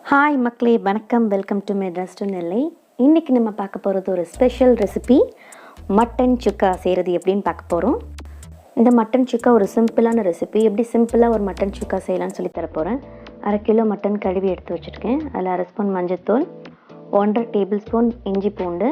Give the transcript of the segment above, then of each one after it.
Hi மக்களே, வணக்கம். Welcome to Madras to நெல்லை. இன்றைக்கி நம்ம பார்க்க போகிறது ஒரு ஸ்பெஷல் ரெசிபி, மட்டன் சுக்கா செய்கிறது எப்படின்னு பார்க்க போகிறோம். இந்த மட்டன் சுக்கா ஒரு சிம்பிளான ரெசிபி. எப்படி சிம்பிளாக ஒரு மட்டன் சுக்கா செய்யலாம்னு சொல்லி தரப்போகிறேன். 1/2 கிலோ மட்டன் கழுவி எடுத்து வச்சுருக்கேன். அதில் 1/2 ஸ்பூன் மஞ்சள்தூள், 1.5 டேபிள் ஸ்பூன் இஞ்சி பூண்டு,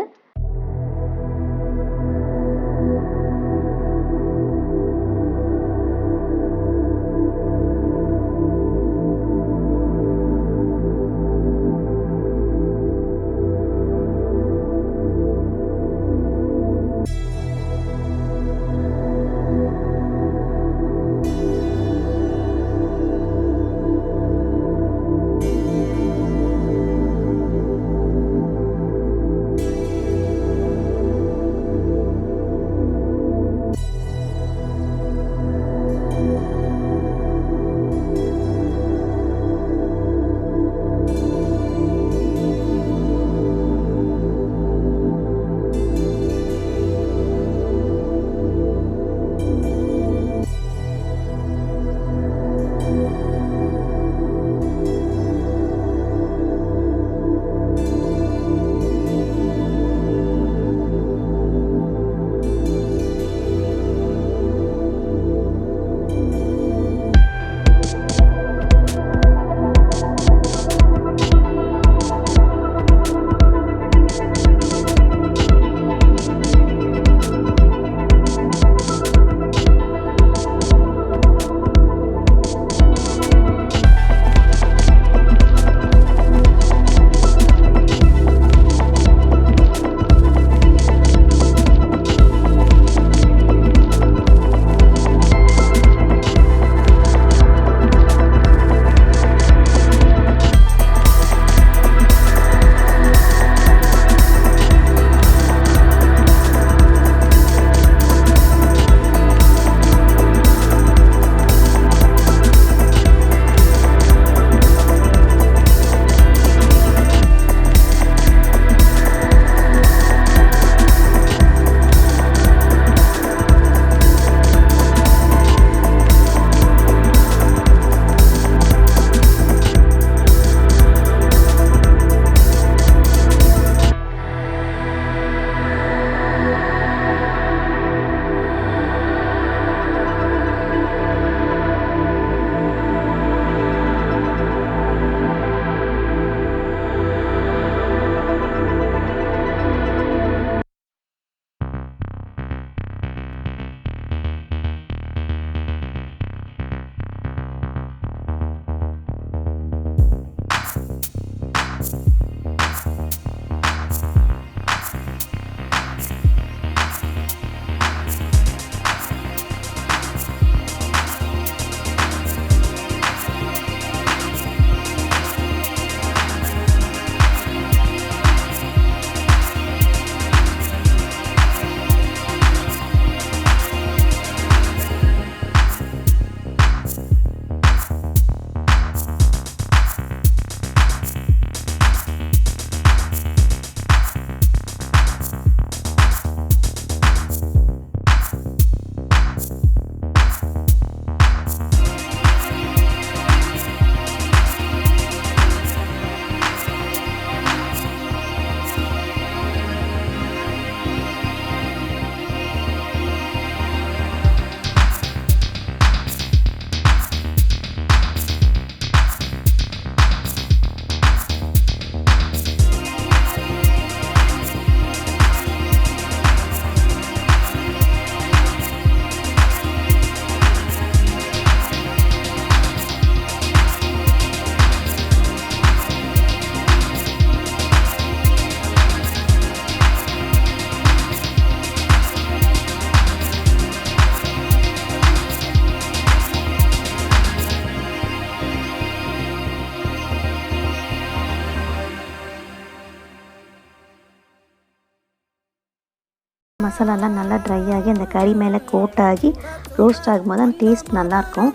மசாலாலாம் நல்லா ட்ரை ஆகி அந்த கறி மேலே கோட் ஆகி ரோஸ்ட் ஆகும்போது அந்த டேஸ்ட் நல்லாயிருக்கும்.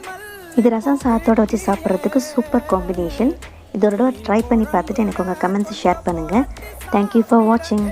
இது ரசம் சாதத்தோடு வச்சு சாப்பிட்றதுக்கு சூப்பர் காம்பினேஷன். இதோட ட்ரை பண்ணி பார்த்துட்டு எனக்கு உங்கள் கமெண்ட்ஸ் ஷேர் பண்ணுங்கள். தேங்க்யூ ஃபார் வாட்சிங்.